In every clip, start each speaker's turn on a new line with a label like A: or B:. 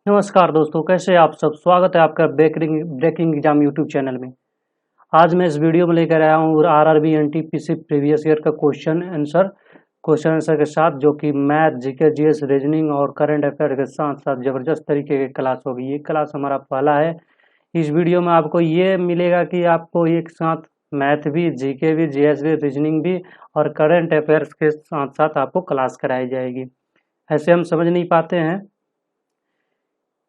A: नमस्कार दोस्तों, कैसे हैं आप सब। स्वागत है आपका ब्रेकिंग एग्जाम यूट्यूब चैनल में। आज मैं इस वीडियो में लेकर आया हूँ आरआरबी एनटीपीसी प्रीवियस ईयर का क्वेश्चन आंसर के साथ, जो कि मैथ, जीके, जीएस, रीजनिंग और करंट अफेयर के साथ साथ जबरदस्त तरीके की क्लास होगी। ये क्लास हमारा पहला है। इस वीडियो में आपको ये मिलेगा कि आपको एक साथ मैथ भी, जीके भी, जीएस भी, रीजनिंग भी और करंट अफेयर्स के साथ साथ आपको क्लास कराई जाएगी। ऐसे हम समझ नहीं पाते हैं,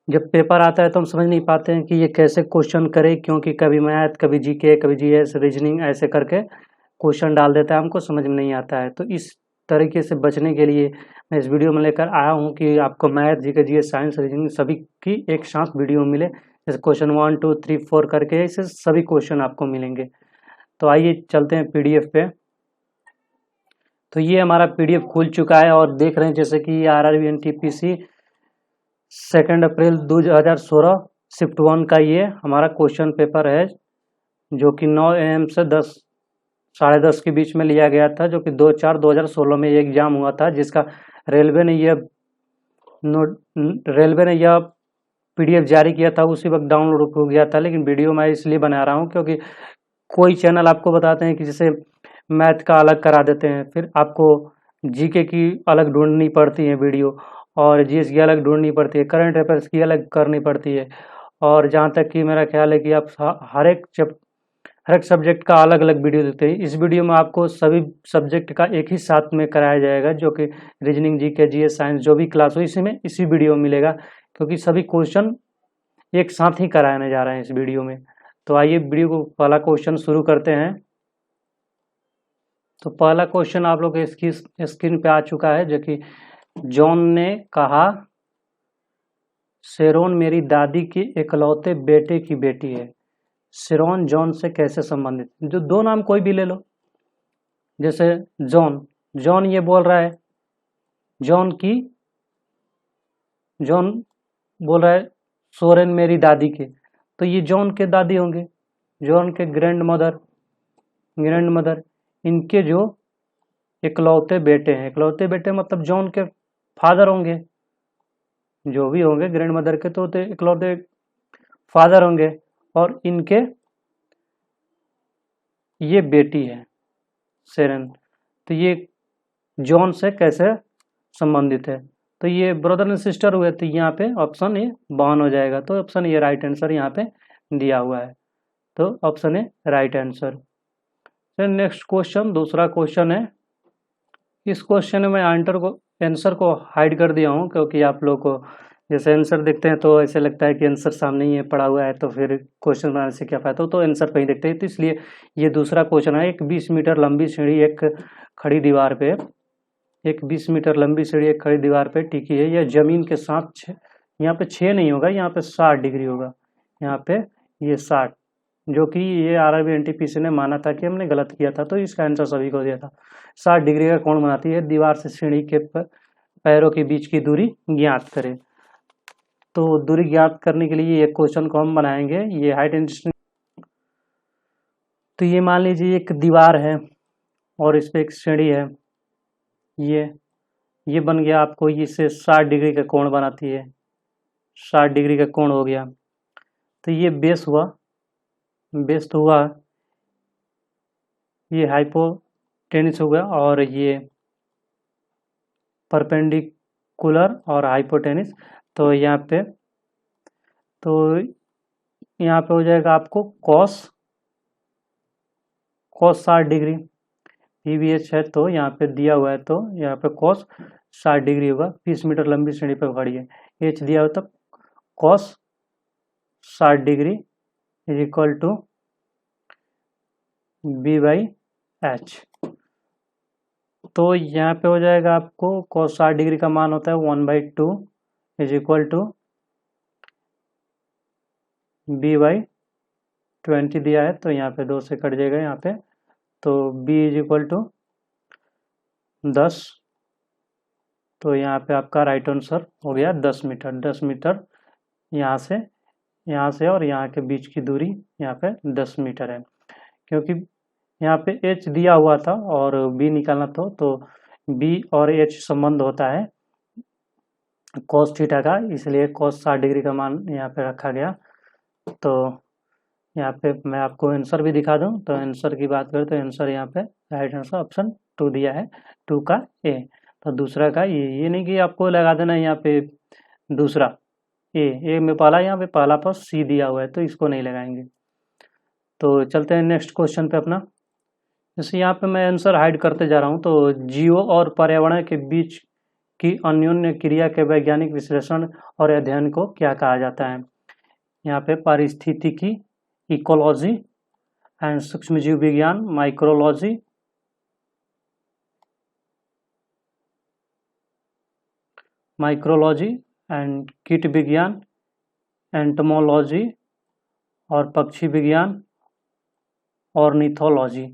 A: जब पेपर आता है तो हम समझ नहीं पाते हैं कि ये कैसे क्वेश्चन करे, क्योंकि कभी मैथ, कभी जीके, कभी जीएस, रीजनिंग ऐसे करके क्वेश्चन डाल देता है, हमको समझ में नहीं आता है। तो इस तरीके से बचने के लिए मैं इस वीडियो में लेकर आया हूँ कि आपको math, GK, GS, science, reasoning सभी की एक साथ वीडियो मिले। जैसे क्वेश्चन 1 2 3 4 करके ऐसे सभी क्वेश्चन आपको मिलेंगे। तो आइए चलते हैं पीडीएफ पे। तो ये हमारा पीडीएफ खुल चुका है और देख रहे हैं जैसे कि आरआरबी एनटीपीसी 2 अप्रैल 2016 शिफ्ट 1 का ये हमारा क्वेश्चन पेपर है, जो कि 9 AM से 10 साढ़े 10 के बीच में लिया गया था, जो कि 2/4/2016 में ये एग्जाम हुआ था, जिसका रेलवे ने यह रेलवे ने यह पीडीएफ जारी किया था, उसी वक्त डाउनलोड हो गया था। लेकिन वीडियो मैं इसलिए बना रहा हूँ क्योंकि कोई चैनल आपको बताते हैं कि जैसे मैथ का अलग करा देते हैं, फिर आपको जीके की अलग ढूंढनी पड़ती है वीडियो, और जीएस की अलग ढूंढनी पड़ती है, करंट अफेयर्स की अलग करनी पड़ती है। और जहाँ तक कि मेरा ख्याल है कि आप हर एक सब्जेक्ट का अलग अलग वीडियो देते हैं। इस वीडियो में आपको सभी सब्जेक्ट का एक ही साथ में कराया जाएगा, जो कि रीजनिंग, जीके, जीएस, साइंस जो भी क्लास हो इसी वीडियो में मिलेगा, क्योंकि सभी क्वेश्चन एक साथ ही कराने जा रहे हैं इस वीडियो में। तो आइए वीडियो को पहला क्वेश्चन शुरू करते हैं। तो पहला क्वेश्चन आप लोग के स्क्रीन पे आ चुका है, जो कि जॉन ने कहा, शेरोन मेरी दादी की इकलौते बेटे की बेटी है। शेरोन जॉन से कैसे संबंधित, जो दो नाम कोई भी ले लो। जैसे जॉन, जॉन ये बोल रहा है, जॉन की जॉन बोल रहा है सोरेन मेरी दादी के, तो ये जॉन के दादी होंगे, जॉन के ग्रैंड मदर इनके जो इकलौते बेटे हैं। इकलौते बेटे मतलब जॉन के फादर होंगे, जो भी होंगे ग्रैंड मदर के तो इकलौते फादर होंगे। और इनके ये बेटी है शेरन, तो ये जॉन से कैसे संबंधित है। तो ये ब्रदर एंड सिस्टर हुए, तो यहाँ पे ऑप्शन ए बहन हो जाएगा। तो ऑप्शन ए राइट आंसर यहाँ पे दिया हुआ है, तो ऑप्शन ए राइट आंसर। फिर नेक्स्ट क्वेश्चन, दूसरा क्वेश्चन है। इस क्वेश्चन में आंसर को हाइड कर दिया हूँ, क्योंकि आप लोग को जैसे आंसर देखते हैं तो ऐसे लगता है कि आंसर सामने ही है पड़ा हुआ है, तो फिर क्वेश्चन बनाने से क्या फायदा। तो आंसर कहीं देखते हैं, तो इसलिए ये दूसरा क्वेश्चन है। एक 20 मीटर लंबी सीढ़ी एक खड़ी दीवार पे एक 20 मीटर लंबी सीढ़ी एक खड़ी दीवार पे टिकी है। यह जमीन के साथ यहाँ पे 6 नहीं होगा, यहाँ पे 60 डिग्री होगा। यहाँ पे ये 60, जो कि ये आरआरबी एनटीपीसी ने माना था कि हमने गलत किया था, तो इसका आंसर सभी को दिया था। 60 डिग्री का कोण बनाती है। दीवार से सीढ़ी के पैरों के बीच की दूरी ज्ञात करें। तो दूरी ज्ञात करने के लिए एक क्वेश्चन को हम बनाएंगे। ये हाइट एंड डिस्टेंस, तो ये मान लीजिए एक दीवार है और इस पे एक सीढ़ी है। ये ये बन गया आपको, इससे 60 डिग्री का कोण बनाती है। 60 डिग्री का कोण हो गया, तो ये बेस तो हुआ, ये हाइपोटेनिस हो गया, और ये परपेंडिकुलर और हाइपोटेनिस। तो यहाँ पे हो जाएगा आपको कॉस 60 डिग्री। पीवीएच है तो यहाँ पे दिया हुआ है, तो यहाँ पे कॉस 60 डिग्री होगा। 20 मीटर लंबी सीढ़ी पे खड़ी है, एच दिया हुआ, तो cos 60 degree is equal to B/H। तो यहाँ पे हो जाएगा आपको cos 60 डिग्री का मान होता है 1/2 इज इक्वल टू B/20 दिया है, तो यहाँ पे 2 से कट जाएगा यहाँ पे, तो B इज इक्वल टू 10। तो यहाँ पे आपका राइट आंसर हो गया 10 मीटर। 10 मीटर यहाँ से और यहाँ के बीच की दूरी यहाँ पे 10 मीटर है। क्योंकि यहाँ पे H दिया हुआ था और B निकालना था, तो B और H संबंध होता है cos थीटा का, इसलिए cos 60 डिग्री का मान यहाँ पे रखा गया। तो यहाँ पे मैं आपको आंसर भी दिखा दूँ, तो आंसर की बात करें तो आंसर यहाँ पे राइट आंसर ऑप्शन 2 दिया है, 2 का ए। तो दूसरा का ये नहीं कि आपको लगा देना यहाँ पे दूसरा ए में पहला, यहाँ पे पहला पर सी दिया हुआ है तो इसको नहीं लगाएंगे। तो चलते हैं नेक्स्ट क्वेश्चन पे अपना। जैसे यहाँ पे मैं आंसर हाइड करते जा रहा हूँ, तो जीवों और पर्यावरण के बीच की अन्योन्य क्रिया के वैज्ञानिक विश्लेषण और अध्ययन को क्या कहा जाता है? यहाँ पे पारिस्थितिकी, इकोलॉजी एंड सूक्ष्मजीव विज्ञान, माइक्रोलॉजी एंड कीट विज्ञान, एंटोमोलॉजी और पक्षी विज्ञान, ऑर्निथोलॉजी।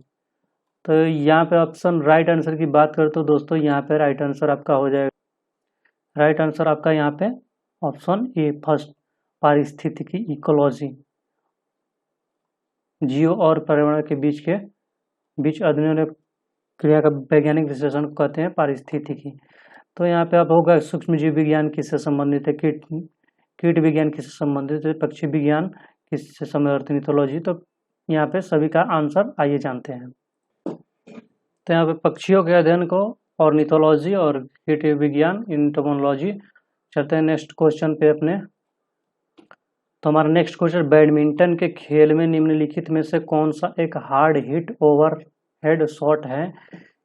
A: तो यहाँ पे ऑप्शन राइट आंसर की बात करें तो दोस्तों यहाँ पे राइट आंसर आपका हो जाएगा, राइट आंसर आपका यहाँ पे ऑप्शन ए फर्स्ट, पारिस्थितिकी, इकोलॉजी। जीव और पर्यावरण के बीच अन्योन्य क्रिया का वैज्ञानिक विश्लेषण को कहते हैं पारिस्थितिकी। तो यहाँ पे अब होगा सूक्ष्मजीव विज्ञान किससे संबंधित है, कीट विज्ञान किससे संबंधित है, पक्षी विज्ञान किससे संबंधित, ऑर्निथोलॉजी। तो यहाँ पे सभी का आंसर आइए जानते हैं। तो यहाँ पे पक्षियों के अध्ययन को ऑर्निथोलॉजी और कीट विज्ञान एंटोमोलॉजी। चलते हैं नेक्स्ट क्वेश्चन पे अपने। तो हमारा नेक्स्ट क्वेश्चन, बैडमिंटन के खेल में निम्नलिखित में से कौन सा एक hard hit over head shot है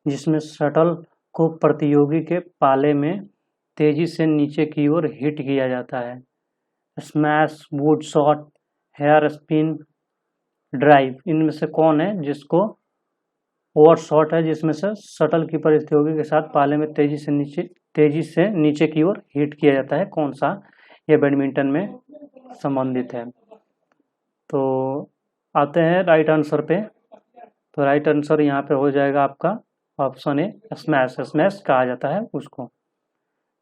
A: जिसमें शटल को प्रतियोगी के पाले में तेजी से नीचे की ओर हिट किया जाता है? Smash, wood shot, hair spin, drive. इनमें से कौन है जिसको ओवर शॉट है जिसमें से शटल की प्रतियोगी के साथ पाले में तेजी से नीचे की ओर हिट किया जाता है? कौन सा ये बैडमिंटन में संबंधित है? तो आते हैं राइट आंसर पे। तो राइट आंसर यहाँ पे हो जाएगा आपका ऑप्शन ए स्मैश। स्मैश कहा जाता है उसको।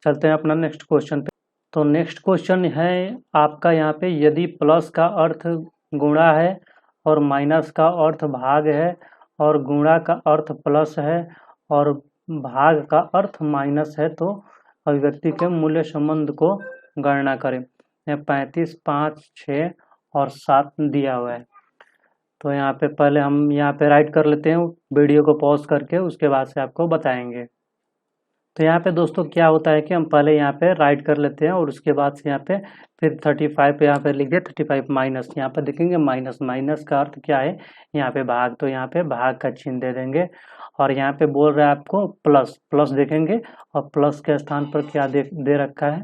A: चलते हैं अपना नेक्स्ट क्वेश्चन पे। तो नेक्स्ट क्वेश्चन है आपका यहाँ पे, यदि प्लस का अर्थ गुणा है और माइनस का अर्थ भाग है और गुणा का अर्थ प्लस है और भाग का अर्थ माइनस है तो अभिव्यक्ति के मूल्य संबंध को गणना करें। 35, 5, 6 और 7 दिया हुआ है। तो यहाँ पे पहले हम यहाँ पे राइट कर लेते हैं, वीडियो को पॉज करके, उसके बाद से आपको बताएंगे। तो यहाँ पे दोस्तों क्या होता है कि हम पहले यहाँ पे राइट कर लेते हैं और उसके बाद से यहाँ पे फिर 35 पे यहाँ पे लिख दिया, 35 माइनस, यहाँ पे देखेंगे माइनस, माइनस का अर्थ क्या है यहाँ पे भाग, तो यहाँ पे भाग का चिन्ह दे देंगे। और यहाँ पे बोल रहा है आपको प्लस, प्लस देखेंगे और प्लस के स्थान पर क्या दे रखा है,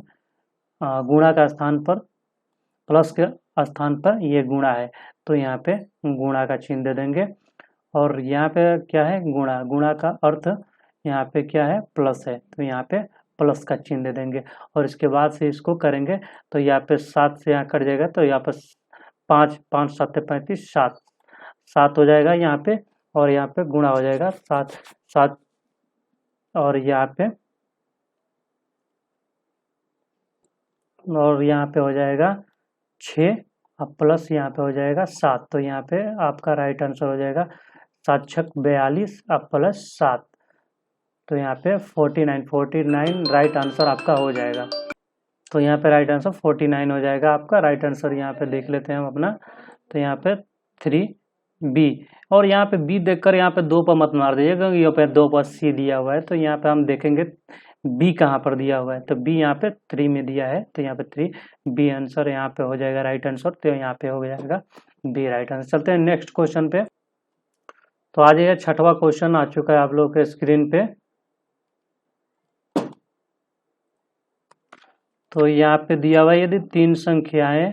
A: गुणा का स्थान पर, प्लस के स्थान पर ये गुणा है तो यहाँ पे गुणा का चिन्ह दे देंगे। और यहाँ पे क्या है, गुणा, गुणा का अर्थ यहाँ पे क्या है, प्लस है तो यहाँ पे प्लस का चिन्ह दे देंगे। और इसके बाद से इसको करेंगे तो यहाँ पे 7 से यहाँ कट जाएगा तो यहाँ पर 5, 5 7 35, 7, 7 हो जाएगा यहाँ पे। और यहाँ पे गुणा हो जाएगा 7, 7 और यहाँ पे हो जाएगा 6 अब प्लस यहाँ पे हो जाएगा 7। तो यहाँ पे आपका राइट आंसर हो जाएगा 7 छक 42 अब प्लस 7। तो यहाँ पे 49 राइट आंसर आपका हो जाएगा। तो यहाँ पे राइट आंसर 49 हो जाएगा आपका। राइट आंसर यहाँ पे देख लेते हैं हम अपना। तो यहाँ पे 3B, और यहाँ पे B देखकर यहाँ पे 2 पर मत मार दीजिएगा क्योंकि यहाँ पे 2 पर C दिया हुआ है। तो यहाँ पे हम देखेंगे B कहाँ पर दिया हुआ है, तो B यहाँ पे 3 में दिया है तो यहाँ पे 3B आंसर यहाँ पे हो जाएगा राइट आंसर। तो यहाँ पे हो जाएगा B राइट आंसर। चलते हैं नेक्स्ट क्वेश्चन पे। तो आज ये 6वां क्वेश्चन आ चुका है आप लोग के स्क्रीन पे। तो यहाँ पे दिया हुआ है, यदि तीन संख्याएं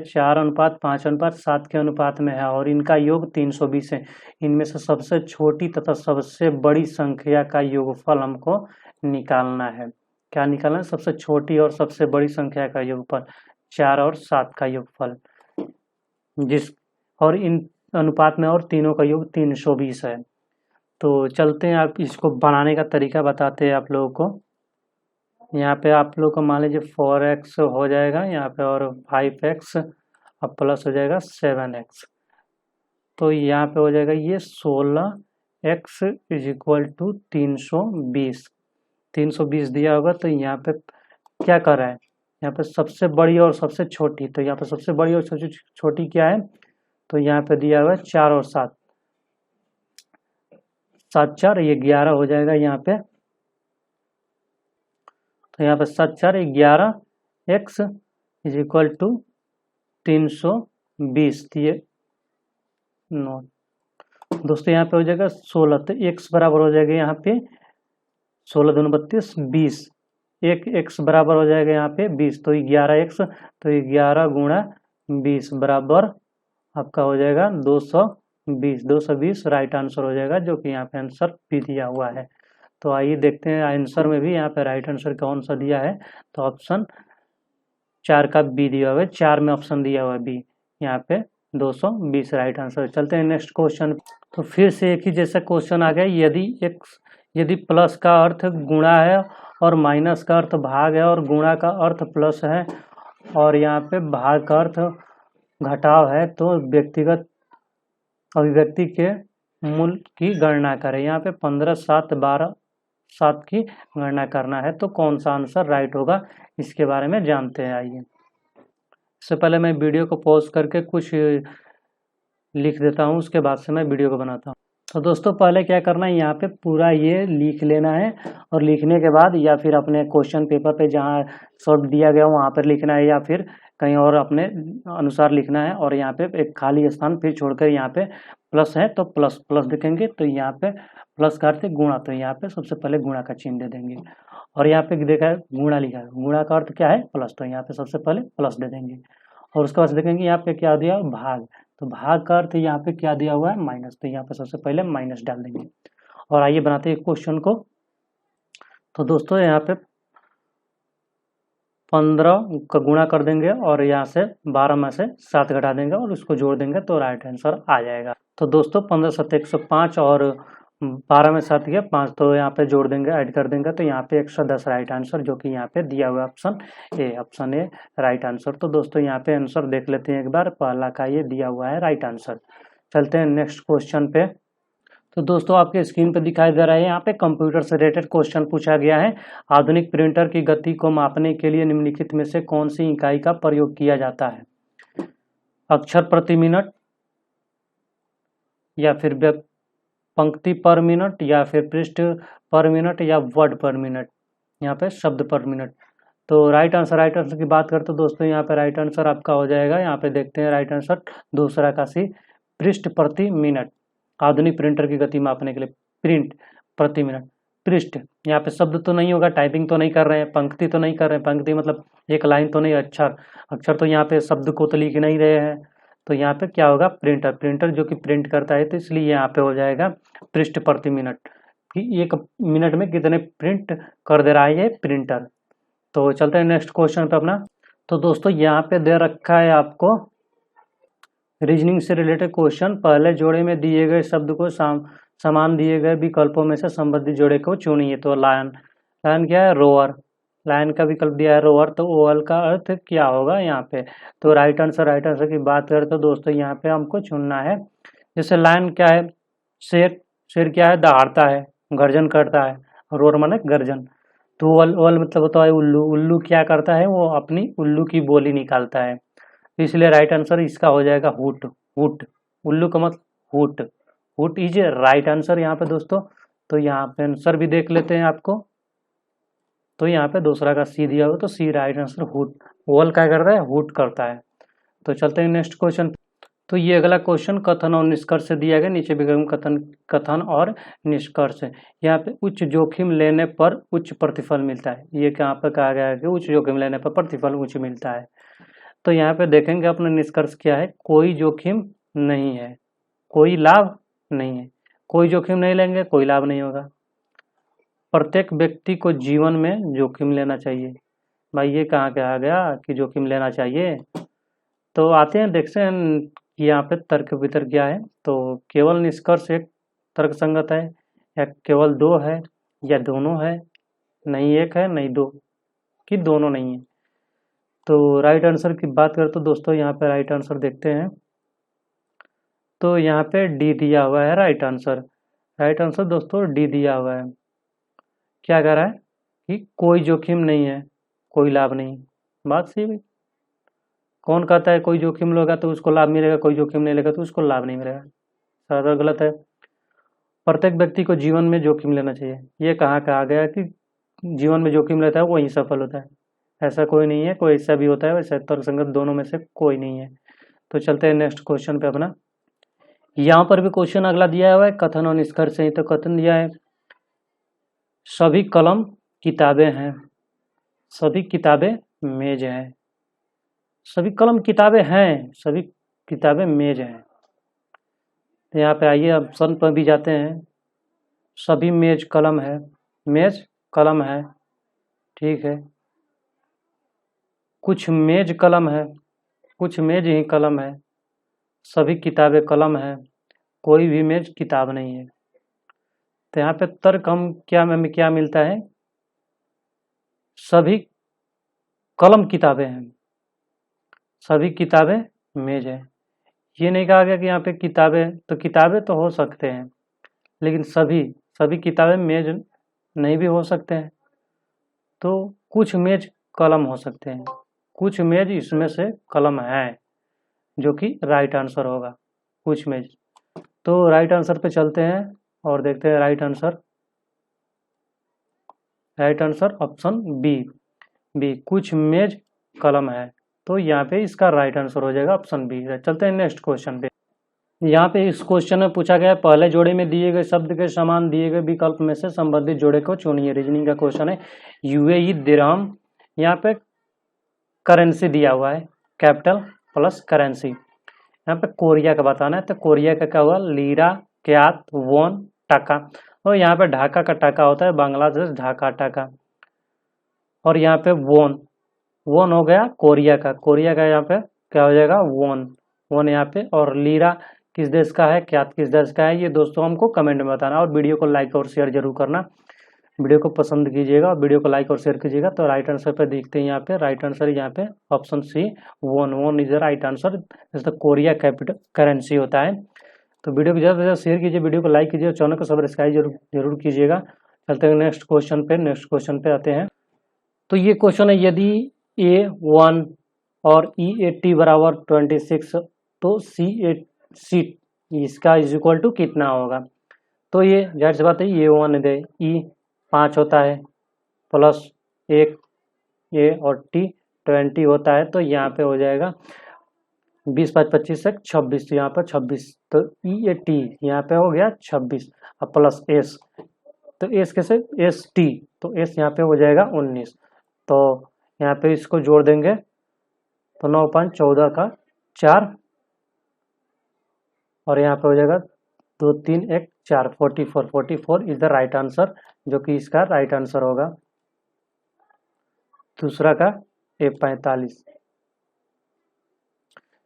A: 4:5:7 के अनुपात में है और इनका योग 320 है, इनमें से सबसे छोटी तथा सबसे बड़ी संख्या का योगफल हमको निकालना है। क्या निकालना है? सबसे छोटी और सबसे बड़ी संख्या का योगफल, 4 और 7 का योगफल, और इन अनुपात में और तीनों का योग 320 है। तो चलते हैं, आप इसको बनाने का तरीका बताते हैं आप लोगों को। यहाँ पे आप लोग को मान लीजिए 4x हो जाएगा यहाँ पे और 5x अब प्लस हो जाएगा 7x। तो यहाँ पे हो जाएगा ये 16x इज इक्वल टू 320। 320 दिया होगा, तो यहाँ पे क्या कर रहा है, यहाँ पे सबसे बड़ी और सबसे छोटी, तो यहाँ पे सबसे बड़ी और छोटी क्या है, तो यहाँ पे दिया हुआ है 4 और 7, 7 4 ये 11 हो जाएगा यहाँ पे। तो यहाँ पे 7 4 11 एक्स इज इक्वल टू 320 दिए 9। दोस्तों यहाँ पे हो जाएगा 16, तो एक्स बराबर हो जाएगा यहाँ पे 16 दूनी 32 20, एक एक्स बराबर हो जाएगा यहाँ पे 20, तो 11 एक्स, तो 11 गुणा 20 बराबर आपका हो जाएगा 220, 220 राइट आंसर हो जाएगा, जो कि यहाँ पे आंसर भी दिया हुआ है। तो आइए देखते हैं आंसर में भी यहाँ पे राइट आंसर कौन सा दिया है, तो ऑप्शन 4 का बी दिया हुआ है, 4 में ऑप्शन दिया हुआ है बी, यहाँ पे 220 राइट आंसर। चलते हैं नेक्स्ट क्वेश्चन। तो फिर से एक ही जैसा क्वेश्चन आ गया, यदि प्लस का अर्थ गुणा है और माइनस का अर्थ भाग है और गुणा का अर्थ प्लस है और यहाँ पे भाग का अर्थ घटाव है, तो व्यक्तिगत अभिव्यक्ति के मूल की गणना करें। यहाँ पे 15 7 12 7 की गणना करना है, तो कौन सा आंसर राइट होगा, इसके बारे में जानते हैं। आइए, इससे पहले मैं वीडियो को पॉज करके कुछ लिख देता हूँ, उसके बाद से मैं वीडियो को बनाता हूँ। तो दोस्तों पहले क्या करना है, यहाँ पे पूरा ये लिख लेना है और लिखने के बाद या फिर अपने क्वेश्चन पेपर पे जहाँ शॉर्ट दिया गया वहाँ पर लिखना है या फिर कहीं और अपने अनुसार लिखना है, और यहाँ पे एक खाली स्थान फिर छोड़कर यहाँ पे प्लस है तो प्लस प्लस लिखेंगे, तो यहाँ पे प्लस का अर्थ गुणा, तो यहाँ पे सबसे पहले गुणा का चिन्ह दे देंगे। और यहाँ पे देखा है गुणा लिखा है, गुणा का अर्थ क्या है प्लस, तो यहाँ पे सबसे पहले प्लस दे देंगे। और उसके बाद देखेंगे यहाँ पे क्या दिया भाग, तो भाग का अर्थ यहाँ पे क्या दिया हुआ है माइनस, तो यहाँ पे सबसे पहले माइनस डाल देंगे। और आइए बनाते हैं क्वेश्चन को। तो दोस्तों यहाँ पे 15 का गुणा कर देंगे और यहाँ से 12 में से 7 घटा देंगे और उसको जोड़ देंगे, तो राइट आंसर आ जाएगा। तो दोस्तों 15 7 105 और 12 में 7 गया 5, तो यहाँ पे जोड़ देंगे, ऐड कर देंगे, तो यहाँ पे 110 राइट आंसर, जो कि यहाँ पे दिया हुआ ऑप्शन ए राइट आंसर। तो दोस्तों यहाँ पे आंसर देख लेते हैं एक बार, पहला का ये दिया हुआ है राइट आंसर। चलते हैं नेक्स्ट क्वेश्चन पे। तो दोस्तों आपके स्क्रीन पे दिखाई दे रहा है, यहाँ पे कंप्यूटर से रिलेटेड क्वेश्चन पूछा गया है। आधुनिक प्रिंटर की गति को मापने के लिए निम्नलिखित में से कौन सी इकाई का प्रयोग किया जाता है, अक्षर प्रति मिनट या फिर पंक्ति पर मिनट या फिर पृष्ठ पर मिनट या वर्ड पर मिनट, यहाँ पे शब्द पर मिनट। तो राइट आंसर की बात करते तो दोस्तों यहाँ पे राइट आंसर आपका हो जाएगा, यहाँ पे देखते हैं राइट आंसर दूसरा का सी, पृष्ठ प्रति मिनट। आधुनिक प्रिंटर की गति मापने के लिए प्रिंट प्रति मिनट, पृष्ठ, यहाँ पे शब्द तो नहीं होगा, टाइपिंग तो नहीं कर रहे हैं, पंक्ति तो नहीं कर रहे हैं, पंक्ति मतलब एक लाइन तो नहीं, अक्षर तो यहाँ पे शब्द को तो लिख नहीं रहे हैं, तो यहाँ पे क्या होगा प्रिंटर जो कि प्रिंट करता है, तो इसलिए यहाँ पे हो जाएगा पृष्ठ प्रति मिनट, कि 1 मिनट में कितने प्रिंट कर दे रहा है ये प्रिंटर। तो चलते हैं नेक्स्ट क्वेश्चन पे अपना। तो दोस्तों यहाँ पे दे रखा है आपको रीजनिंग से रिलेटेड क्वेश्चन, पहले जोड़े में दिए गए शब्द को समान दिए गए विकल्पों में से संबंधित जोड़े को चुनिए। तो लायन क्या है रोअर, लायन का विकल्प दिया है रोअर, तो ओवल का अर्थ क्या होगा यहाँ पे, तो राइट आंसर की बात करें तो दोस्तों यहाँ पे हमको चुनना है, जैसे लायन क्या है शेर क्या है दहाड़ता है, गर्जन करता है, रोअर माने गर्जन। तो ओवल मतलब होता है उल्लू, उल्लू क्या करता है वो अपनी उल्लू की बोली निकालता है, इसलिए राइट आंसर इसका हो जाएगा हुट, हुट, उल्लू का मतलब हुट, हुट इज राइट आंसर यहाँ पे दोस्तों। तो यहाँ पे आंसर भी देख लेते हैं आपको, तो यहाँ पे दूसरा का सी दिया हुआ, तो सी राइट आंसर हुट, ओवल क्या कर रहा है हुट करता है। तो चलते हैं नेक्स्ट क्वेश्चन। तो ये अगला क्वेश्चन कथन और निष्कर्ष से दिया गया, नीचे भी कथन और निष्कर्ष है। यहाँ पे उच्च जोखिम लेने पर उच्च प्रतिफल मिलता है, ये कहाँ पे कहा गया है कि उच्च जोखिम लेने पर प्रतिफल उच्च मिलता है। तो यहाँ पे देखेंगे अपना निष्कर्ष क्या है, कोई जोखिम नहीं है, कोई लाभ नहीं है, कोई जोखिम नहीं लेंगे कोई लाभ नहीं होगा। प्रत्येक व्यक्ति को जीवन में जोखिम लेना चाहिए, भाई ये कहाँ कहा गया कि जोखिम लेना चाहिए। तो आते हैं देखते हैं कि यहाँ पे तर्क वितर्क क्या है, तो केवल निष्कर्ष एक तर्क संगत है या केवल 2 है या दोनों है, नहीं एक है नहीं 2 कि दोनों नहीं है। तो राइट आंसर की बात करें तो दोस्तों यहाँ पे राइट आंसर देखते हैं, तो यहाँ पे डी दिया हुआ है राइट आंसर दोस्तों डी दिया हुआ है। क्या कह रहा है कि कोई जोखिम नहीं है, कोई लाभ नहीं। बात सही है। कौन कहता है कोई जोखिम लेगा तो उसको लाभ मिलेगा, कोई जोखिम नहीं लेगा तो उसको लाभ नहीं मिलेगा? सरासर गलत है। प्रत्येक व्यक्ति को जीवन में जोखिम लेना चाहिए। ये कहाँ कहा गया कि जीवन में जोखिम लेता है वही सफल होता है? ऐसा कोई नहीं है। कोई ऐसा भी होता है वैसे तर्कसंगत दोनों में से कोई नहीं है। तो चलते हैं नेक्स्ट क्वेश्चन पे अपना। यहाँ पर भी क्वेश्चन अगला दिया हुआ है कथन और निष्कर्ष है। तो कथन दिया है सभी कलम किताबें हैं, सभी किताबें मेज हैं। सभी कलम किताबें हैं, सभी किताबें मेज हैं। तो यहाँ पे आइए ऑप्शन पर भी जाते हैं। सभी मेज कलम है, मेज कलम है, ठीक है। कुछ मेज कलम है, कुछ मेज ही कलम है। सभी किताबें कलम है, कोई भी मेज किताब नहीं है। तो यहाँ पे तर्क हम क्या मिलता है? सभी कलम किताबें हैं, सभी किताबें मेज है। ये नहीं कहा गया कि यहाँ पे किताबें तो हो सकते हैं, लेकिन सभी किताबें मेज नहीं भी हो सकते हैं। तो कुछ मेज कलम हो सकते हैं, कुछ मेज इसमें से कलम है, जो कि राइट आंसर होगा। कुछ मेज। तो राइट आंसर पे चलते हैं और देखते हैं राइट आंसर ऑप्शन बी कुछ मेज कलम है। तो यहाँ पे इसका राइट आंसर हो जाएगा ऑप्शन बी। चलते हैं नेक्स्ट क्वेश्चन पे। यहाँ पे इस क्वेश्चन में पूछा गया पहले जोड़े में दिए गए शब्द के समान दिए गए विकल्प में से संबंधित जोड़े को चुनिए। रीजनिंग का क्वेश्चन है। यूएई दिरहम, यहाँ पे करेंसी दिया हुआ है, कैपिटल प्लस करेंसी। यहाँ पे कोरिया का बताना है। तो कोरिया का क्या हुआ? लीरा, क्यात, वोन, टाका। और यहाँ पे ढाका का टाका होता है, बांग्लादेश ढाका टाका। और यहाँ पे वोन हो गया कोरिया का यहाँ पे क्या हो जाएगा? वोन यहाँ पे। और लीरा किस देश का है, क्यात किस देश का है, ये दोस्तों हमको कमेंट में बताना। और वीडियो को लाइक और शेयर जरूर करना। वीडियो को पसंद कीजिएगा और वीडियो को लाइक और शेयर कीजिएगा। तो राइट आंसर पे देखते हैं। यहाँ पे राइट आंसर यहाँ पे ऑप्शन सी वोन इज द राइट आंसर। जैसे कोरिया कैपिटल करेंसी होता है। तो वीडियो को ज़्यादा से ज़्यादा शेयर कीजिए, वीडियो को लाइक कीजिए, चैनल को सब्सक्राइब जरूर कीजिएगा। चलते हैं नेक्स्ट क्वेश्चन पे आते हैं। तो ये क्वेश्चन है यदि A1 और E80 बराबर 26 तो C इसका इज इक्वल टू कितना होगा? तो ये जाहिर सी बात है A1 दे E 5 होता है प्लस 1 A और T 20 होता है। तो यहाँ पे हो जाएगा 20 5 25 से 26। तो यहाँ पर 26 तो E80 यहाँ पे हो गया 26 और प्लस S। तो S कैसे? ST तो S यहाँ पे हो जाएगा 19। तो यहाँ पे इसको जोड़ देंगे तो 9 5 14 का 4 और यहाँ पे हो जाएगा 2 3 1 4 44 इज द राइट आंसर, जो कि इसका राइट आंसर होगा दूसरा का A45।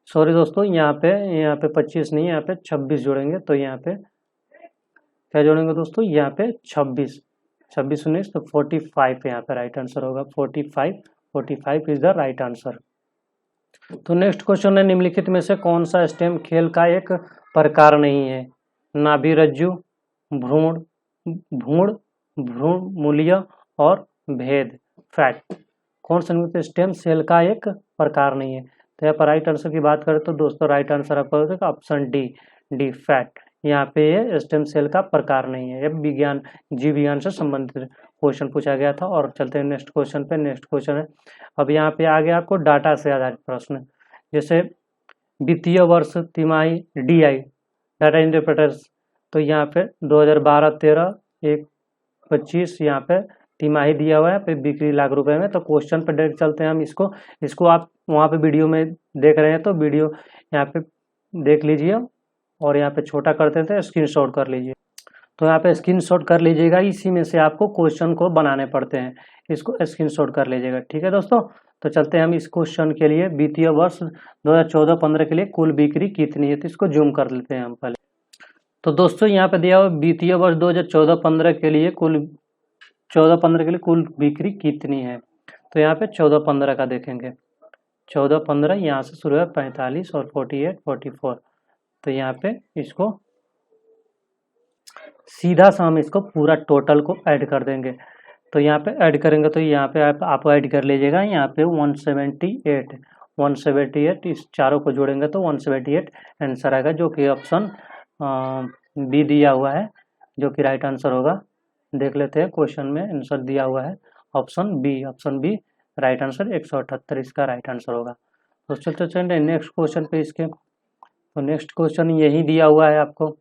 A: सॉरी दोस्तों, यहाँ पे 25 नहीं, यहाँ पे 26 जोड़ेंगे। तो यहाँ पे क्या जोड़ेंगे दोस्तों? यहाँ पे 26 19 तो 45 यहाँ पे राइट आंसर होगा। 45 इज द राइट आंसर। तो नेक्स्ट क्वेश्चन है निम्नलिखित में से कौन सा स्टेम खेल का एक प्रकार नहीं है? नाभि रज्जु, भ्रूण मूल्य और भेद फैट। कौन सा स्टेम सेल का एक प्रकार नहीं है? तो यहाँ पर राइट आंसर की बात करें तो दोस्तों राइट आंसर आपका हो जाएगा ऑप्शन डी फैट। यहाँ पे ये स्टेम सेल का प्रकार नहीं है। ये जीव विज्ञान से संबंधित क्वेश्चन पूछा गया था। और चलते हैं नेक्स्ट क्वेश्चन पे। नेक्स्ट क्वेश्चन है अब यहाँ पे आ गया आपको डाटा से आधारित प्रश्न। जैसे वित्तीय वर्ष तिमाही DI डाटा इंटरप्रेटर्स। तो यहाँ पे 2012-13 1-25 यहाँ पे तिमाही दिया हुआ है पे बिक्री लाख रुपए में। तो क्वेश्चन पे डायरेक्ट चलते हैं हम। इसको आप वहाँ पे वीडियो में देख रहे हैं तो वीडियो यहाँ पे देख लीजिए और यहाँ पे छोटा करते थे, स्क्रीनशॉट कर लीजिए। तो यहाँ पे स्क्रीनशॉट कर लीजिएगा, इसी में से आपको क्वेश्चन को बनाने पड़ते हैं, इसको स्क्रीनशॉट कर लीजिएगा। ठीक है दोस्तों, तो चलते हैं हम इस क्वेश्चन के लिए। वित्तीय वर्ष 2014-15 के लिए कुल बिक्री कितनी है? तो इसको जूम कर लेते हैं हम पहले। तो दोस्तों यहाँ पे दिया हुआ वित्तीय वर्ष 2014-15 के लिए कुल बिक्री कितनी है? तो यहाँ पे 14-15 का देखेंगे। 14-15 यहाँ से शुरू है 45 और 48-44। तो यहाँ पे इसको सीधा सा हम इसको पूरा टोटल को ऐड कर देंगे। तो यहाँ पे ऐड करेंगे तो यहाँ पे आप ऐड कर लीजिएगा। यहाँ पे 178 इस चारों को जोड़ेंगे तो 178 आंसर आएगा, जो कि ऑप्शन बी दिया हुआ है, जो कि राइट आंसर होगा। देख लेते हैं क्वेश्चन में आंसर दिया हुआ है ऑप्शन बी राइट आंसर 178 इसका राइट आंसर होगा। तो चलिए नेक्स्ट क्वेश्चन पे इसके। तो नेक्स्ट क्वेश्चन यही दिया हुआ है आपको।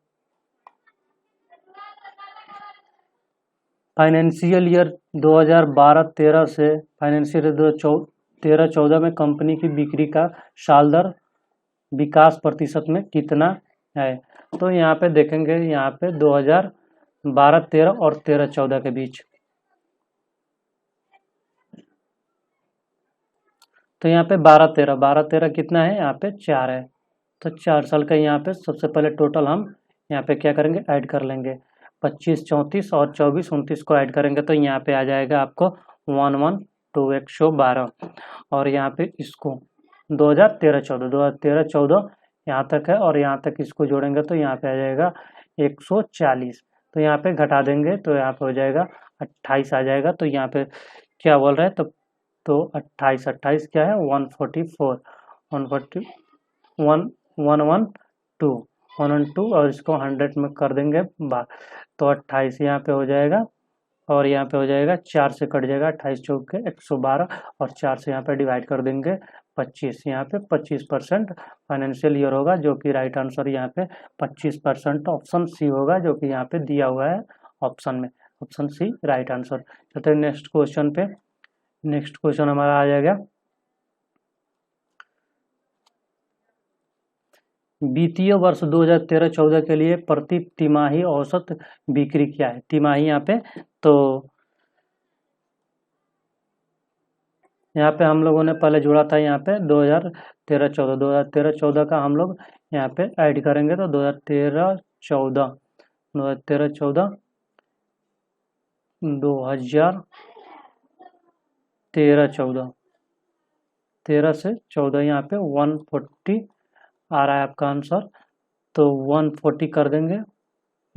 A: फाइनेंशियल ईयर 2012-13 से फाइनेंशियल ईयर 2013-14 में कंपनी की बिक्री का साल दर विकास प्रतिशत में कितना है? तो यहाँ पे देखेंगे, यहाँ पे 2012-13 और 13-14 के बीच। तो यहाँ पे 12-13 कितना है? यहाँ पे 4 है। तो 4 साल का यहाँ पे सबसे पहले टोटल हम यहाँ पे क्या करेंगे, ऐड कर लेंगे। 25, 34 और 24, 29 को ऐड करेंगे तो यहाँ पे आ जाएगा आपको 112 और यहाँ पे इसको 2013-14 यहाँ तक है और यहाँ तक इसको जोड़ेंगे तो यहाँ पे आ जाएगा 140। तो यहाँ पे घटा देंगे तो यहाँ पे हो जाएगा 28 आ जाएगा। तो यहाँ पे क्या बोल रहे हैं, तो 28 क्या है 144 112 और इसको 100 में कर देंगे बार, तो 28 यहाँ पे हो जाएगा और यहाँ पे हो जाएगा 4 से कट जाएगा, 28 चौक के 112 और 4 से यहाँ पे डिवाइड कर देंगे 25। यहाँ पे 25% फाइनेंशियल ईयर होगा, जो कि राइट आंसर यहाँ पे 25% ऑप्शन सी होगा, जो कि यहाँ पे दिया हुआ है ऑप्शन में, ऑप्शन सी राइट आंसर। चलते नेक्स्ट क्वेश्चन पे। नेक्स्ट क्वेश्चन हमारा आ जाएगा, वित्तीय वर्ष 2013-14 के लिए प्रति तिमाही औसत बिक्री क्या है? तिमाही यहाँ पे, तो यहाँ पे हम लोगों ने पहले जोड़ा था यहाँ पे 2013-14 का हम लोग यहाँ पे ऐड करेंगे तो 2013-14 13 से 14 यहाँ पे 140 आ रहा है आपका आंसर। तो 140 कर देंगे,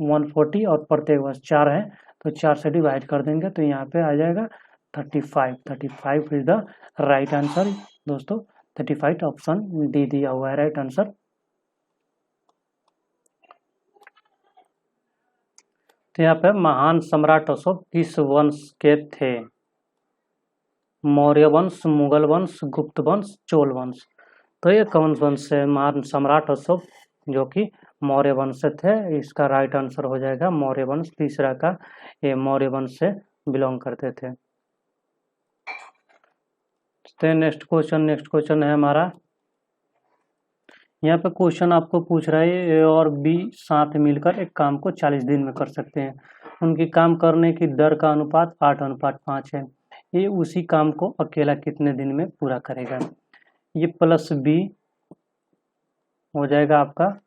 A: 140 और प्रत्येक वर्ष 4 है तो 4 से डिवाइड कर देंगे तो यहाँ पे आ जाएगा 35 इज द राइट आंसर दोस्तों। 35 ऑप्शन डी दिया हुआ है राइट आंसर। तो यहाँ पे महान सम्राट अशोक किस वंश के थे? मौर्य वंश, मुगल वंश, गुप्त वंश, चोल वंश। तो ये कौन वंश है? महान सम्राट अशोक जो कि मौर्य वंश से थे, इसका राइट आंसर हो जाएगा मौर्य वंश। तीसरा का ये मौर्य वंश से बिलोंग करते थे। तो नेक्स्ट क्वेश्चन है हमारा, यहाँ पे क्वेश्चन आपको पूछ रहा है ए और बी साथ मिलकर एक काम को 40 दिन में कर सकते हैं, उनकी काम करने की दर का अनुपात 8:5 है, ये उसी काम को अकेला कितने दिन में पूरा करेगा? ये प्लस बी हो जाएगा आपका,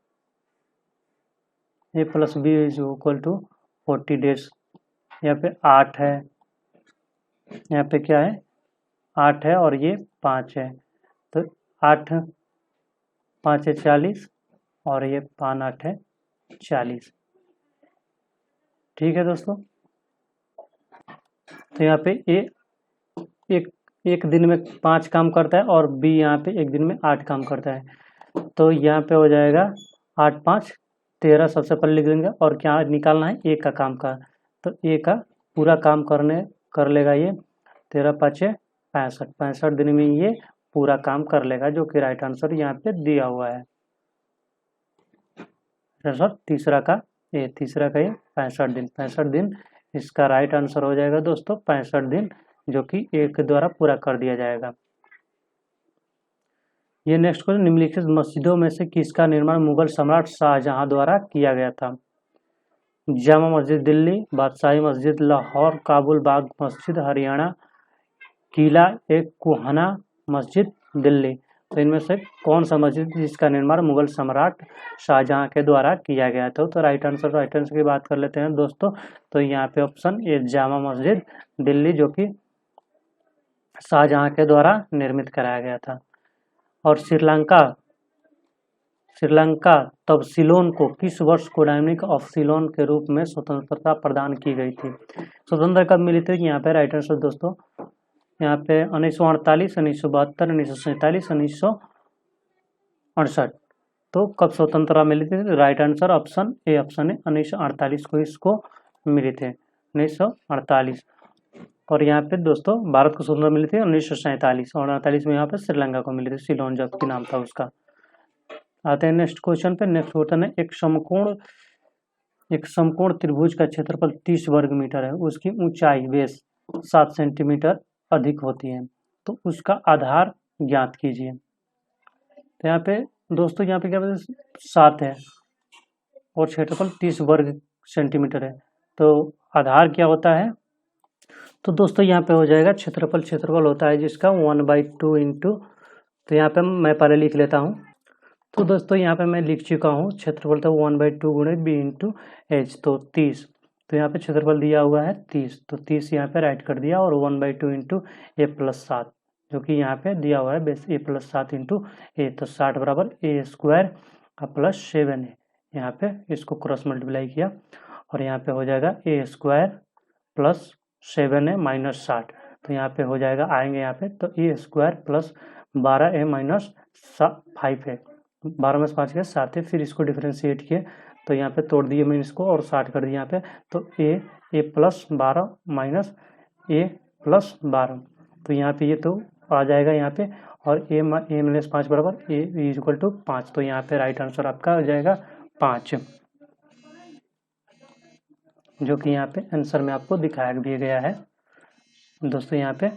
A: A plus B is equal to 40 days. यहाँ पे 8 है, यहाँ पे क्या है 8 है और ये 5 है, तो 8 5 है 40 और ये 5 8 है 40। ठीक है दोस्तों। तो यहाँ पे ए एक दिन में 5 काम करता है और बी यहाँ पे एक दिन में 8 काम करता है, तो यहाँ पे हो जाएगा 8 5 13 सबसे पहले लिख देंगे और क्या निकालना है ए का काम का, तो ए का पूरा काम कर लेगा ये 13 5 65 दिन में ये पूरा काम कर लेगा, जो कि राइट आंसर यहाँ पे दिया हुआ है सर। तीसरा का ये 65 दिन इसका राइट आंसर हो जाएगा दोस्तों 65 दिन, जो कि एक के द्वारा पूरा कर दिया जाएगा। ये नेक्स्ट क्वेश्चन, निम्नलिखित मस्जिदों में से किसका निर्माण मुगल सम्राट शाहजहां द्वारा किया गया था? जामा मस्जिद दिल्ली, बादशाही मस्जिद लाहौर, काबुल बाग मस्जिद हरियाणा, किला एक कुहाना मस्जिद दिल्ली। तो इनमें से कौन सा मस्जिद जिसका निर्माण मुगल सम्राट शाहजहां के द्वारा किया गया था? तो राइट आंसर की बात कर लेते हैं दोस्तों। तो यहाँ पे ऑप्शन ए जामा मस्जिद दिल्ली, जो कि शाहजहां के द्वारा निर्मित कराया गया था। और श्रीलंका तब सिलोन को किस वर्ष को डायनेमिक ऑफ सिलोन के रूप में स्वतंत्रता प्रदान की गई थी? स्वतंत्रता कब मिली थी? यहाँ पे राइट आंसर दोस्तों यहाँ पे 1948, 1972, 1947, 1968। तो कब स्वतंत्रता मिली थी? राइट आंसर ऑप्शन ए 1948 को इसको मिली थी, 1948। और यहाँ पे दोस्तों भारत को स्वतंत्रता मिली थी 1947 और 48 में यहाँ पे श्रीलंका को मिली थी, सिलोन जबकि नाम था उसका। आते हैं नेक्स्ट क्वेश्चन पे। नेक्स्ट क्वेश्चन है एक समकोण त्रिभुज का क्षेत्रफल 30 वर्ग मीटर है, उसकी ऊंचाई बेस 7 सेंटीमीटर अधिक होती है, तो उसका आधार ज्ञात कीजिए। तो यहाँ पे दोस्तों यहाँ पे क्या 7 है और क्षेत्रफल 30 वर्ग सेंटीमीटर है, तो आधार क्या होता है? तो दोस्तों यहाँ पे हो जाएगा क्षेत्रफल होता है जिसका 1/2 इंटू, तो यहाँ पे मैं पहले लिख लेता हूँ। तो दोस्तों यहाँ पे मैं लिख चुका हूँ, क्षेत्रफल था 1/2 गुणे बी इंटू एच, तो 30। तो यहाँ पे क्षेत्रफल दिया हुआ है 30, तो 30 यहाँ पे राइट कर दिया और 1/2 इंटू ए प्लस 7 जो कि यहाँ पे दिया हुआ है बेस ए प्लस 7 इंटू ए, तो 60 बराबर ए स्क्वायर प्लस 7 है। यहाँ पे इसको क्रॉस मल्टीप्लाई किया और यहाँ पे हो जाएगा ए स्क्वायर प्लस 7 है माइनस 60, तो यहाँ पे हो जाएगा आएंगे यहाँ पे, तो ए स्क्वायर प्लस 12 है माइनस 5 है, 12 में से 5 के 7 है। फिर इसको डिफ्रेंशिएट किए तो यहाँ पे तोड़ दिए मैंने इसको और 60 कर दिया यहाँ पे, तो ए प्लस 12 माइनस ए प्लस 12, तो यहाँ पे ये तो आ जाएगा यहाँ पे, और ए माइनस 5 बराबर ए इक्वल टू 5, तो यहाँ पे राइट आंसर आपका आ जाएगा 5, जो कि यहाँ पे आंसर में आपको दिखाया भी गया है दोस्तों। यहाँ पे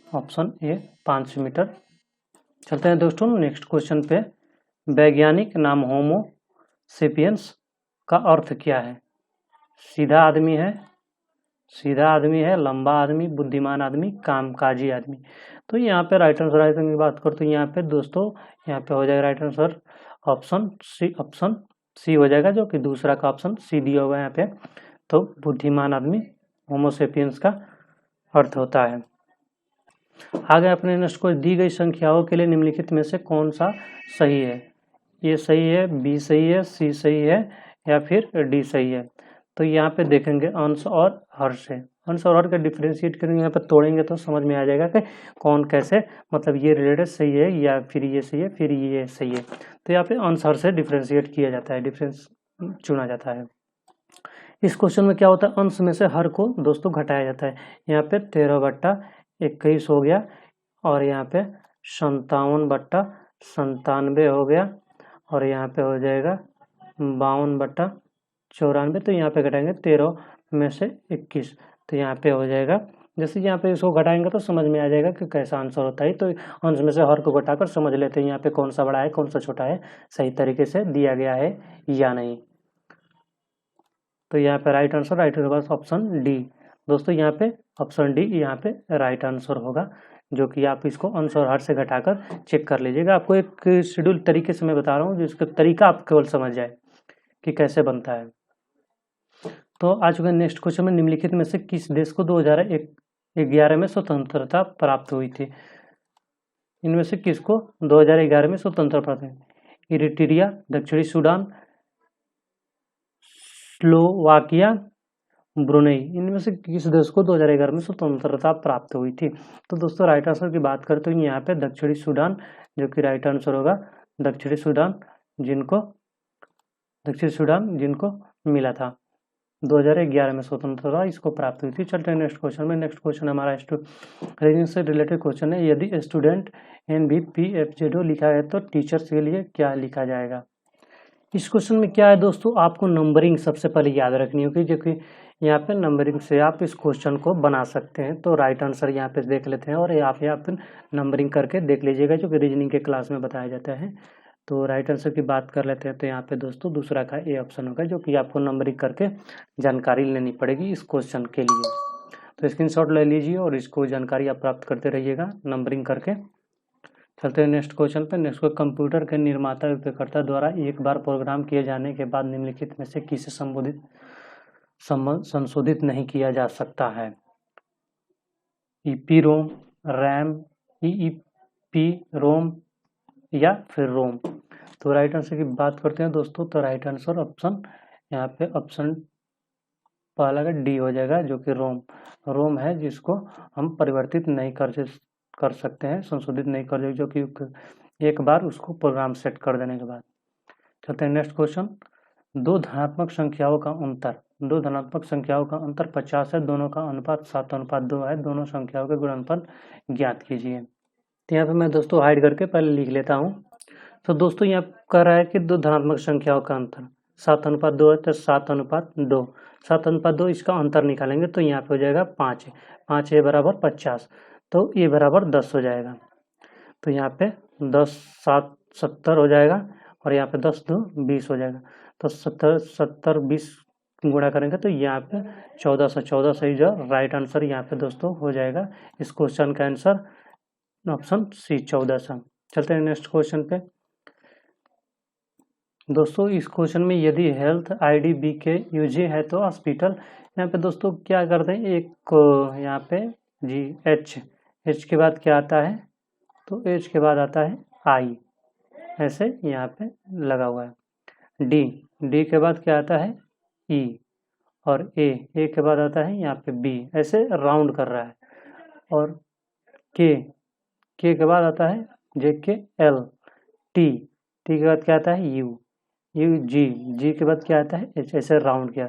A: ऑप्शन ए 5 मीटर। चलते हैं दोस्तों नेक्स्ट क्वेश्चन पे। वैज्ञानिक नाम होमो सेपियंस का अर्थ क्या है? सीधा आदमी है, लंबा आदमी, बुद्धिमान आदमी, कामकाजी आदमी। तो यहाँ पे राइट आंसर की बात करते हैं यहाँ पे दोस्तों, यहाँ पे हो जाएगा राइट आंसर ऑप्शन सी हो जाएगा, जो कि दूसरा का ऑप्शन सी दिया हुआ है यहाँ पे। तो बुद्धिमान आदमी होमोसेपियंस का अर्थ होता है। आगे अपने नेक्स्ट को दी गई संख्याओं के लिए निम्नलिखित में से कौन सा सही है? ए सही है, बी सही है, सी सही है या फिर डी सही है? तो यहाँ पे देखेंगे अंश और हर से, अंश और हर का डिफ्रेंशिएट करेंगे, यहाँ पे तोड़ेंगे तो समझ में आ जाएगा कि कौन कैसे, मतलब ये रिलेटेड सही है या फिर ये सही है फिर ये सही है। तो यहाँ पे अंश हर से डिफ्रेंशिएट किया जाता है, डिफरेंस चुना जाता है। इस क्वेश्चन में क्या होता है, अंश में से हर को दोस्तों घटाया जाता है। यहाँ पे 13/21 हो गया और यहाँ पे 57/97 हो गया और यहाँ पे हो जाएगा 52/94, तो यहाँ पे घटाएंगे 13 में से 21, तो यहाँ पे हो जाएगा, जैसे यहाँ पे इसको घटाएंगे तो समझ में आ जाएगा कि कैसा आंसर होता है। तो अंश में से हर को घटाकर समझ लेते हैं यहाँ पे कौन सा बड़ा है कौन सा छोटा है, सही तरीके से दिया गया है या नहीं। तो यहाँ पे राइट आंसर ऑप्शन डी दोस्तों, यहाँ पे ऑप्शन डी यहाँ पे राइट आंसर होगा, जो कि आप इसको अंश और हर से घटाकर चेक कर लीजिएगा। आपको एक शेड्यूल तरीके से मैं बता रहा हूँ जिसका तरीका आप केवल समझ जाए कि कैसे बनता है। तो आ चुके नेक्स्ट क्वेश्चन में, निम्नलिखित में से किस देश को 2011 में स्वतंत्रता प्राप्त हुई थी? इनमें से किसको 2011 में स्वतंत्रता प्राप्त हुई? इरिट्रिया, दक्षिणी सूडान, स्लोवाकिया, ब्रुनेई, इनमें से किस देश को 2011 में स्वतंत्रता प्राप्त हुई थी? तो दोस्तों राइट आंसर की बात करते हैं यहाँ पे दक्षिणी सूडान, जो कि राइट आंसर होगा दक्षिणी सूडान, जिनको मिला था 2011 में स्वतंत्रता इसको प्राप्त हुई थी। चलते हैं नेक्स्ट क्वेश्चन में। नेक्स्ट क्वेश्चन हमारा रीजनिंग से रिलेटेड क्वेश्चन है। यदि स्टूडेंट NBPFZO लिखा है तो टीचर्स के लिए क्या लिखा जाएगा? इस क्वेश्चन में क्या है दोस्तों, आपको नंबरिंग सबसे पहले याद रखनी होगी, जो कि यहाँ पे नंबरिंग से आप इस क्वेश्चन को बना सकते हैं। तो राइट आंसर यहाँ पे देख लेते हैं और आप यहाँ पे नंबरिंग करके देख लीजिएगा, जो कि रीजनिंग के क्लास में बताया जाता है। तो राइट आंसर की बात कर लेते हैं, तो यहाँ पे दोस्तों दूसरा का ए ऑप्शन होगा, जो कि आपको नंबरिंग करके जानकारी लेनी पड़ेगी इस क्वेश्चन के लिए। तो स्क्रीनशॉट ले लीजिए और इसको जानकारी आप प्राप्त करते रहिएगा नंबरिंग करके। चलते हैं नेक्स्ट क्वेश्चन पे। नेक्स्ट को कंप्यूटर के निर्माता उपयोगकर्ता द्वारा एक बार प्रोग्राम किए जाने के बाद निम्नलिखित में से किसे संशोधित नहीं किया जा सकता है? EPROM, रैम, EEP, रोम या फिर रोम। तो राइट आंसर की बात करते हैं दोस्तों, तो राइट आंसर ऑप्शन यहाँ पे ऑप्शन पहला का डी हो जाएगा, जो कि रोम। रोम है जिसको हम परिवर्तित नहीं कर सकते हैं, संशोधित नहीं कर सकते, जो कि एक बार उसको प्रोग्राम सेट कर देने के बाद। चलते हैं नेक्स्ट क्वेश्चन। दो धनात्मक संख्याओं का अंतर 50 है, दोनों का अनुपात 7:2 है, दोनों संख्याओं के गुणनफल ज्ञात कीजिए। तो यहाँ पे मैं दोस्तों हाइड करके पहले लिख लेता हूँ। तो दोस्तों यहाँ कह रहा है कि दो धनात्मक संख्याओं का अंतर 7:2 है, तो 7:2, 7:2 इसका अंतर निकालेंगे तो यहाँ पे हो जाएगा 5, 5 ए बराबर 50, तो ए बराबर 10 हो जाएगा। तो यहाँ पे 10 7 70 हो जाएगा, और यहाँ पे 10 2 20 हो जाएगा। तो 70 20 गुणा करेंगे तो यहाँ पे 14 सही जो राइट आंसर यहाँ पे दोस्तों हो जाएगा। इस क्वेश्चन का आंसर ऑप्शन सी 14। चलते हैं नेक्स्ट क्वेश्चन पे। दोस्तों इस क्वेश्चन में यदि हेल्थ ID BK UG है तो हॉस्पिटल, यहाँ पे दोस्तों क्या करते हैं, एक यहाँ पे जी H के बाद क्या आता है, तो H के बाद आता है I, ऐसे यहाँ पे लगा हुआ है। D के बाद क्या आता है E, और A के बाद आता है यहाँ पे B, ऐसे राउंड कर रहा है। और K के बाद आता है JKL, T के बाद क्या आता है U G के बाद क्या आता है H, ऐसे राउंड किया।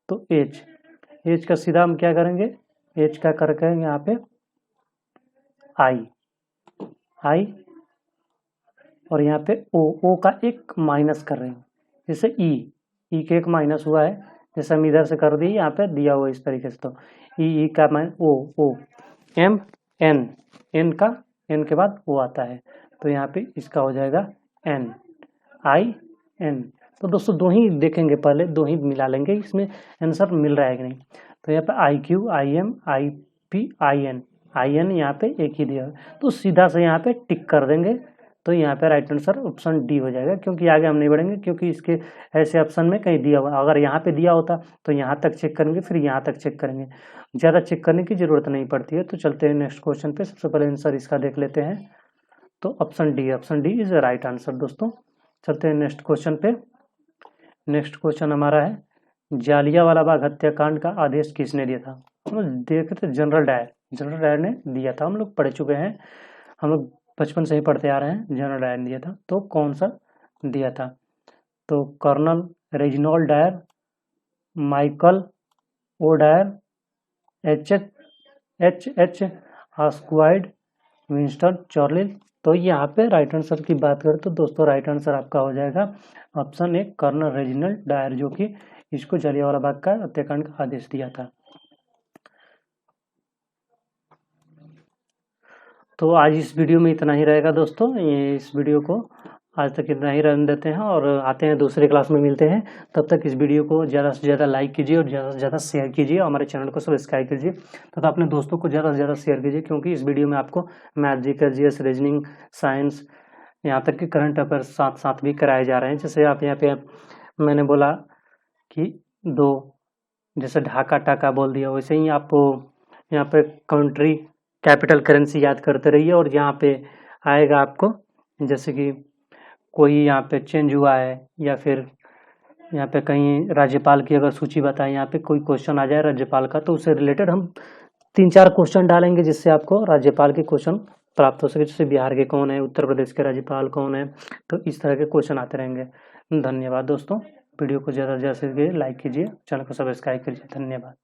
A: तो H का सीधा हम क्या करेंगे, H का करके यहाँ पे I, और यहाँ पे O का एक माइनस कर रहे हैं, जैसे E के एक माइनस हुआ है, जैसे हम इधर से कर दिए, यहाँ पे दिया हुआ इस तरीके से। तो E का माइनस O M N का N के बाद O आता है, तो यहाँ पे इसका हो जाएगा NIN। तो दोस्तों दो ही देखेंगे, पहले दो ही मिला लेंगे, इसमें आंसर मिल रहा है कि नहीं। तो यहाँ पे IQ IM IP IN यहाँ पे एक ही दिया है, तो सीधा से यहाँ पे टिक कर देंगे, तो यहाँ पे राइट आंसर ऑप्शन डी हो जाएगा। क्योंकि आगे हम नहीं बढ़ेंगे, क्योंकि इसके ऐसे ऑप्शन में कहीं दिया हुआ, अगर यहाँ पे दिया होता तो यहाँ तक चेक करेंगे, फिर यहाँ तक चेक करेंगे, ज़्यादा चेक करने की ज़रूरत नहीं पड़ती है। तो चलते हैं नेक्स्ट क्वेश्चन पे। सबसे पहले आंसर इसका देख लेते हैं, तो option D is right answer दोस्तों। चलते हैं नेक्स्ट क्वेश्चन पे। नेक्स्ट क्वेश्चन हमारा है, जालियांवाला बाग हत्याकांड का आदेश किसने दिया था। हम लोग देखे थे जनरल डायर ने दिया था, हम लोग पढ़ चुके हैं, हम लोग बचपन से ही पढ़ते आ रहे हैं, जनरल डायर ने दिया था। तो कौन सा दिया था, तो colonel Reginald Dyer, Michael O'Dwyer, H Asquith, Winston Churchill. तो यहाँ पे राइट आंसर की बात करें तो दोस्तों राइट आंसर आपका हो जाएगा option A, Colonel Reginald Dyer, जो कि इसको जालियांवाला बाग का हत्याकांड का आदेश दिया था। तो आज इस वीडियो में इतना ही रहेगा दोस्तों, ये इस वीडियो को आज तक इतना ही रहने देते हैं, और आते हैं दूसरे क्लास में मिलते हैं। तब तक इस वीडियो को ज़्यादा से ज़्यादा लाइक कीजिए और ज़्यादा से ज़्यादा शेयर कीजिए, हमारे चैनल को सब्सक्राइब कीजिए तथा अपने दोस्तों को ज़्यादा से ज़्यादा शेयर कीजिए, क्योंकि इस वीडियो में आपको math, GK, GS, reasoning, science, यहाँ तक कि करंट अफेयर साथ साथ भी कराए जा रहे हैं। जैसे आप यहाँ पे मैंने बोला कि दो, जैसे ढाका टाका बोल दिया, वैसे ही आप यहाँ पे कंट्री कैपिटल करेंसी याद करते रहिए, और यहाँ पे आएगा आपको, जैसे कि कोई यहाँ पे चेंज हुआ है, या फिर यहाँ पे कहीं राज्यपाल की अगर सूची बताए, यहाँ पे कोई क्वेश्चन आ जाए राज्यपाल का, तो उससे रिलेटेड हम 3-4 क्वेश्चन डालेंगे, जिससे आपको राज्यपाल के क्वेश्चन प्राप्त हो सके। जैसे बिहार के कौन है, उत्तर प्रदेश के राज्यपाल कौन है, तो इस तरह के क्वेश्चन आते रहेंगे। धन्यवाद दोस्तों, वीडियो को ज़्यादा से ज़्यादा लाइक कीजिए, चैनल को सब्सक्राइब कीजिए। धन्यवाद।